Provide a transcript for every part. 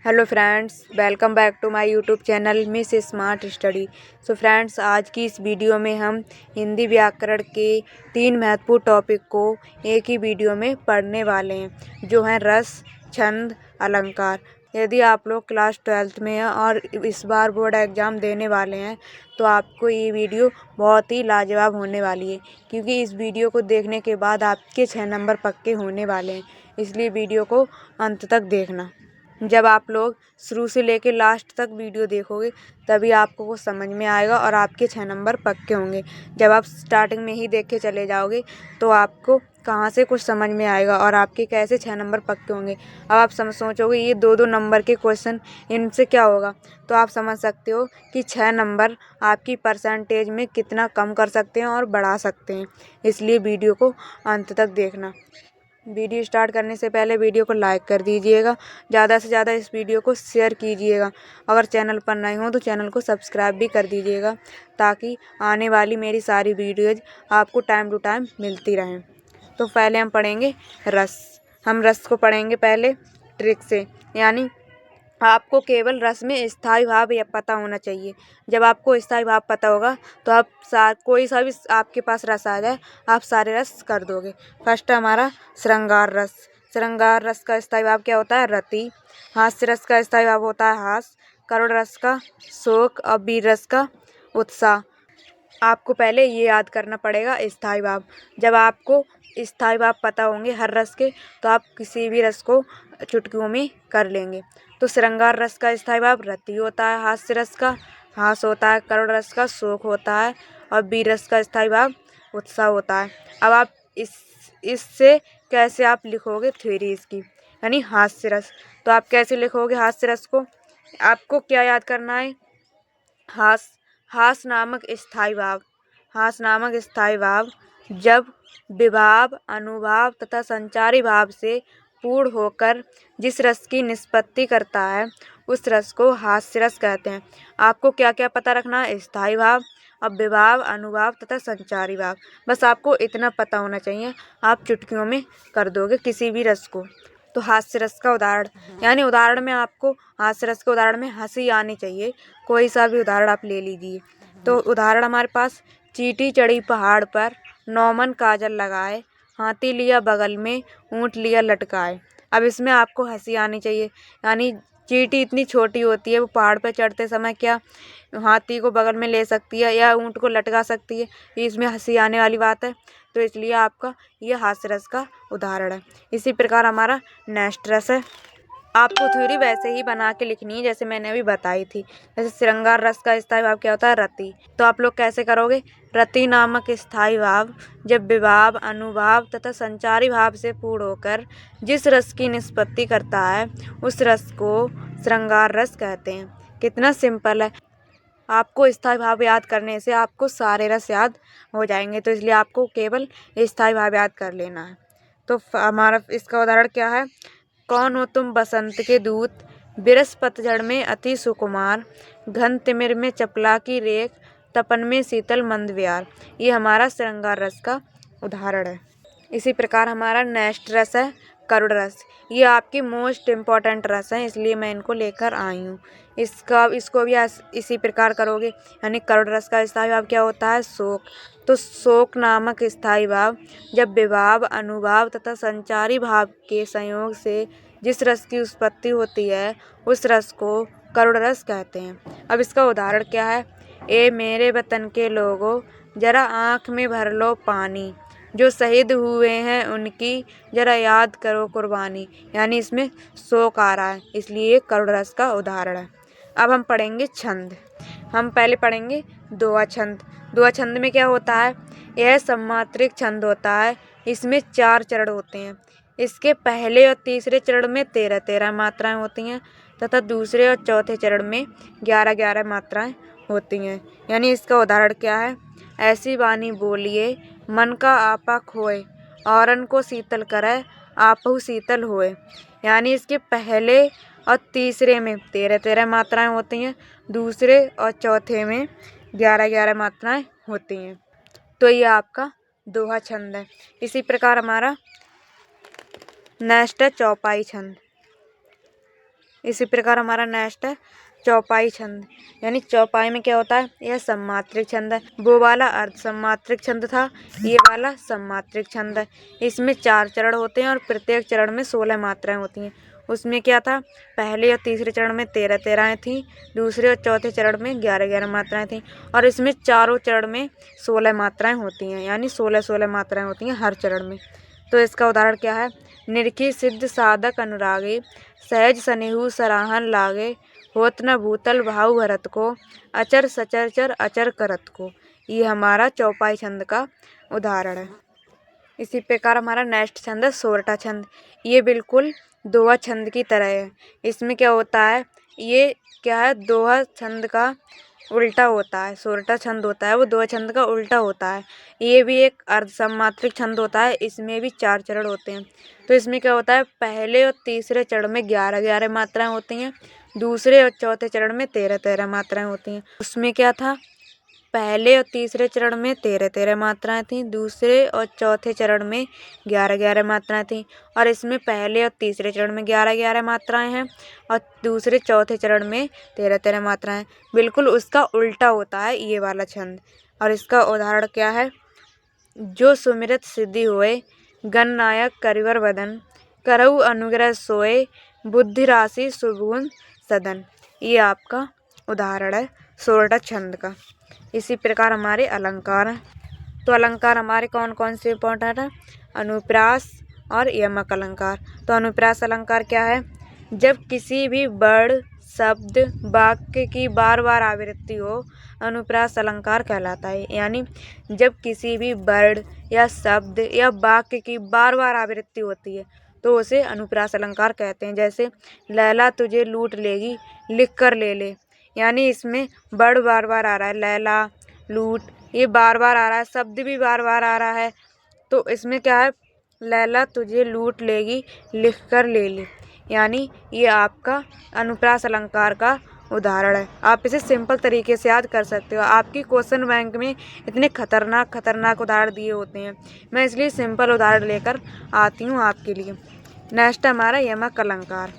Hello friends, welcome back to my YouTube channel Miss Smart Study. So friends, आज की इस video में हम हिंदी व्याकरण के 3 महत्वपूर्ण टॉपिक को एक ही वीडियो में पढ़ने वाले हैं, जो हैं रस, छंद, अलंकार। यदि आप लोग क्लास 12th में हैं और इस बार बोर्ड एग्ज़ाम देने वाले हैं तो आपको ये वीडियो बहुत ही लाजवाब होने वाली है, क्योंकि इस वीडियो को देखने के बाद आपके 6 नंबर पक्के होने वाले हैं। इसलिए वीडियो को अंत तक देखना। जब आप लोग शुरू से लेकर लास्ट तक वीडियो देखोगे तभी आपको वो समझ में आएगा और आपके 6 नंबर पक्के होंगे। जब आप स्टार्टिंग में ही देख के चले जाओगे तो आपको कहाँ से कुछ समझ में आएगा और आपके कैसे 6 नंबर पक्के होंगे। अब आप सोचोगे ये 2-2 नंबर के क्वेश्चन, इनसे क्या होगा, तो आप समझ सकते हो कि 6 नंबर आपकी परसेंटेज में कितना कम कर सकते हैं और बढ़ा सकते हैं। इसलिए वीडियो को अंत तक देखना। वीडियो स्टार्ट करने से पहले वीडियो को लाइक कर दीजिएगा, ज़्यादा से ज़्यादा इस वीडियो को शेयर कीजिएगा। अगर चैनल पर नए हो तो चैनल को सब्सक्राइब भी कर दीजिएगा, ताकि आने वाली मेरी सारी वीडियोज़ आपको टाइम टू टाइम मिलती रहें। तो पहले हम पढ़ेंगे रस। हम रस को पढ़ेंगे पहले ट्रिक से, यानी आपको केवल रस में स्थायी भाव या पता होना चाहिए। जब आपको स्थायी भाव पता होगा तो आप कोई सा भी आपके पास रस आ जाए आप सारे रस कर दोगे। फर्स्ट हमारा श्रृंगार रस। श्रृंगार रस का स्थायी भाव क्या होता है? रति। हास्य रस का स्थायी भाव होता है हास। करुण रस का शोक और वीर रस का उत्साह। आपको पहले ये याद करना पड़ेगा स्थायी भाव। जब आपको स्थायी भाव पता होंगे हर रस के तो आप किसी भी रस को चुटकियों में कर लेंगे। तो श्रृंगार रस का स्थायी भाव रति होता है, हास्य रस का हास होता है, करुण रस का शोक होता है और वीर रस का स्थायी भाव उत्साह होता है। अब आप इससे कैसे आप लिखोगे थ्योरी इसकी, यानी हास्य रस। तो आप कैसे लिखोगे हास्य रस को? आपको क्या याद करना है? हास नामक स्थायी भाव। हास नामक स्थायी भाव जब विभाव, अनुभाव तथा संचारी भाव से पूर्ण होकर जिस रस की निष्पत्ति करता है उस रस को हास्य रस कहते हैं। आपको क्या क्या पता रखना है? स्थायी भाव, अब विभाव, अनुभाव तथा संचारी भाव। बस आपको इतना पता होना चाहिए, आप चुटकियों में कर दोगे किसी भी रस को। तो हास्य रस का उदाहरण, यानी उदाहरण में आपको हास्य रस के उदाहरण में हंसी आनी चाहिए। कोई सा भी उदाहरण आप ले लीजिए। तो उदाहरण हमारे पास, चींटी चढ़ी पहाड़ पर, 9 मन काजल लगाए, हाथी लिया बगल में, ऊँट लिया लटकाए। अब इसमें आपको हंसी आनी चाहिए, यानी चींटी इतनी छोटी होती है, वो पहाड़ पर चढ़ते समय क्या हाथी को बगल में ले सकती है या ऊँट को लटका सकती है? इसमें हंसी आने वाली बात है, तो इसलिए आपका ये हास्य रस का उदाहरण है। इसी प्रकार हमारा नेक्स्ट रस है। आपको थ्योरी वैसे ही बना के लिखनी है जैसे मैंने अभी बताई थी। जैसे श्रृंगार रस का स्थायी भाव क्या होता है? रति। तो आप लोग कैसे करोगे? रति नामक स्थायी भाव जब विभाव, अनुभाव तथा संचारी भाव से पूर्ण होकर जिस रस की निष्पत्ति करता है उस रस को श्रृंगार रस कहते हैं। कितना सिंपल है। आपको स्थायी भाव याद करने से आपको सारे रस याद हो जाएंगे, तो इसलिए आपको केवल स्थायी भाव याद कर लेना है। तो हमारा इसका उदाहरण क्या है? कौन हो तुम बसंत के दूत, बिरस पतझड़ में अति सुकुमार, घन तिमिर में चपला की रेख, तपन में शीतल मंद विहार। ये हमारा श्रृंगार रस का उदाहरण है। इसी प्रकार हमारा नेक्स्ट रस है करुण रस। ये आपकी मोस्ट इम्पॉर्टेंट रस है, इसलिए मैं इनको लेकर आई हूँ। इसको भी इसी प्रकार करोगे, यानी करुण रस का स्थायी भाव क्या होता है? शोक। तो शोक नामक स्थायी भाव जब विभाव, अनुभाव तथा संचारी भाव के संयोग से जिस रस की उत्पत्ति होती है उस रस को करुण रस कहते हैं। अब इसका उदाहरण क्या है? ए मेरे वतन के लोगों, जरा आँख में भर लो पानी, जो शहीद हुए हैं उनकी जरा याद करो कुर्बानी। यानी इसमें शोक आ रहा है, इसलिए ये करुण रस का उदाहरण है। अब हम पढ़ेंगे छंद। हम पहले पढ़ेंगे दोहा छंद। दोहा छंद में क्या होता है? यह सम्मात्रिक छंद होता है। इसमें 4 चरण होते हैं। इसके पहले और तीसरे चरण में 13-13 मात्राएं होती हैं तथा दूसरे और चौथे चरण में 11-11 मात्राएं होती हैं। यानी इसका उदाहरण क्या है? ऐसी वाणी बोलिए मन का आपा खोए, औरन को शीतल करे आपहु शीतल होए। यानी इसके पहले और तीसरे में 13-13 मात्राएं होती हैं, दूसरे और चौथे में 11-11 मात्राएं होती हैं। तो ये आपका दोहा छंद है। इसी प्रकार हमारा नेक्स्ट है चौपाई छंद। इसी प्रकार हमारा नेक्स्ट है चौपाई छंद। यानी चौपाई में क्या होता है, यह सम्मात्रिक छंद है। वो वाला अर्ध सम्मात्रिक छंद था, ये वाला सम्मात्रिक छंद है। इसमें 4 चरण होते हैं और प्रत्येक चरण में 16 मात्राएं होती हैं। उसमें क्या था, पहले और तीसरे चरण में 13 13 थीं, दूसरे और चौथे चरण में 11 11 मात्राएं थीं, और इसमें चारों चरण में 16 मात्राएं होती हैं। यानी 16 16 मात्राएं होती हैं हर चरण में। तो इसका उदाहरण क्या है, निरखी सिद्ध साधक अनुरागे, सहज सनेहु सराहन लागे, होत न भूतल भाव भरत को, अचर सचर चर अचर करत को। ये हमारा चौपाई छंद का उदाहरण है। इसी प्रकार हमारा नेक्स्ट छंद है सोरठा छंद। ये बिल्कुल दोहा छंद की तरह है। इसमें क्या होता है, ये क्या है, दोहा छंद का उल्टा होता है। सोरठा छंद होता है वो दोहा छंद का उल्टा होता है। ये भी एक अर्ध सम्मात्रिक छंद होता है। इसमें भी 4 चरण होते हैं। तो इसमें क्या होता है, पहले और तीसरे चरण में 11 11 मात्राएं होती हैं, दूसरे और चौथे चरण में 13 13 मात्राएं होती हैं। उसमें क्या था, पहले और तीसरे चरण में 13 13 मात्राएं थीं, दूसरे और चौथे चरण में 11 11 मात्राएं थीं, और इसमें पहले और तीसरे चरण में 11 11 मात्राएं हैं और दूसरे चौथे चरण में 13 13 मात्राएं। बिल्कुल उसका उल्टा होता है ये वाला छंद। और इसका उदाहरण क्या है, जो सुमिरत सिद्धि होए, गण नायक करिवर वदन, करऊ अनुग्रह सोए, बुद्धि राशि सुगुण सदन। ये आपका उदाहरण है सोरठा छंद का। इसी प्रकार हमारे अलंकार हैं। तो अलंकार हमारे कौन कौन से इंपॉर्टेंट है, अनुप्रास और यमक अलंकार। तो अनुप्रास अलंकार क्या है, जब किसी भी वर्ण शब्द वाक्य की बार बार आवृत्ति हो, अनुप्रास अलंकार कहलाता है। यानी जब किसी भी वर्ण या शब्द या वाक्य की बार बार आवृत्ति होती है तो उसे अनुप्रास अलंकार कहते हैं। जैसे लैला तुझे लूट लेगी, लिख कर ले ले। यानी इसमें वर्ड बार बार आ रहा है, लैला, लूट, ये बार बार आ रहा है, शब्द भी बार बार आ रहा है। तो इसमें क्या है, लैला तुझे लूट लेगी, लिख कर ले ले। यानी ये आपका अनुप्रास अलंकार का उदाहरण है। आप इसे सिंपल तरीके से याद कर सकते हो। आपकी क्वेश्चन बैंक में इतने खतरनाक उदाहरण दिए होते हैं, मैं इसलिए सिंपल उदाहरण लेकर आती हूँ आपके लिए। नेक्स्ट हमारा यमक अलंकार।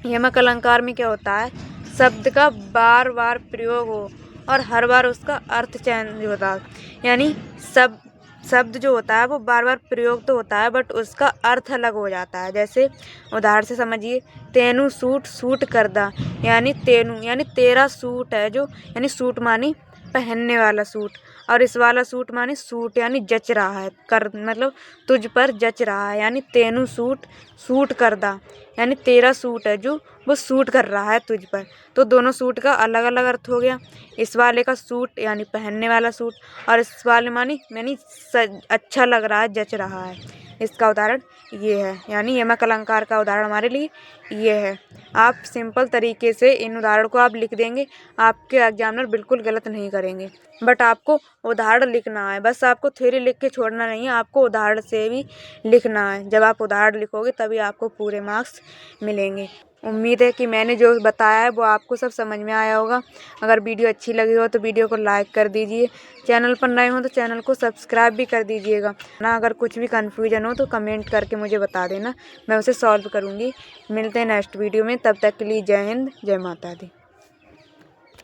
यमक अलंकार में क्या होता है, शब्द का बार बार प्रयोग हो और हर बार उसका अर्थ चेंज होता है। यानी शब्द जो होता है वो बार बार प्रयोग तो होता है बट उसका अर्थ अलग हो जाता है। जैसे उदाहरण से समझिए, तेनू सूट सूट करदा। यानी तेनू यानी तेरा सूट है जो, यानी सूट मानी पहनने वाला सूट, और इस वाला सूट मानी सूट यानी जच रहा है, कर मतलब तुझ पर जच रहा है। यानी तेनू सूट सूट करदा, यानी तेरा सूट है जो वो सूट कर रहा है तुझ पर। तो दोनों सूट का अलग अलग अर्थ हो गया। इस वाले का सूट यानी पहनने वाला सूट, और इस वाले मानी अच्छा लग रहा है, जच रहा है। इसका उदाहरण ये है। यानी यमक अलंकार का उदाहरण हमारे लिए ये है। आप सिंपल तरीके से इन उदाहरण को आप लिख देंगे, आपके एग्जामिनर बिल्कुल गलत नहीं करेंगे। बट आपको उदाहरण लिखना है, बस आपको थ्योरी लिख के छोड़ना नहीं है, आपको उदाहरण से भी लिखना है। जब आप उदाहरण लिखोगे तभी आपको पूरे मार्क्स मिलेंगे। उम्मीद है कि मैंने जो बताया है वो आपको सब समझ में आया होगा। अगर वीडियो अच्छी लगी हो तो वीडियो को लाइक कर दीजिए, चैनल पर नए हो तो चैनल को सब्सक्राइब भी कर दीजिएगा ना। अगर कुछ भी कन्फ्यूजन हो तो कमेंट करके मुझे बता देना, मैं उसे सॉल्व करूँगी। मिलते हैं नेक्स्ट वीडियो में, तब तक के लिए जय हिंद, जय माता दी।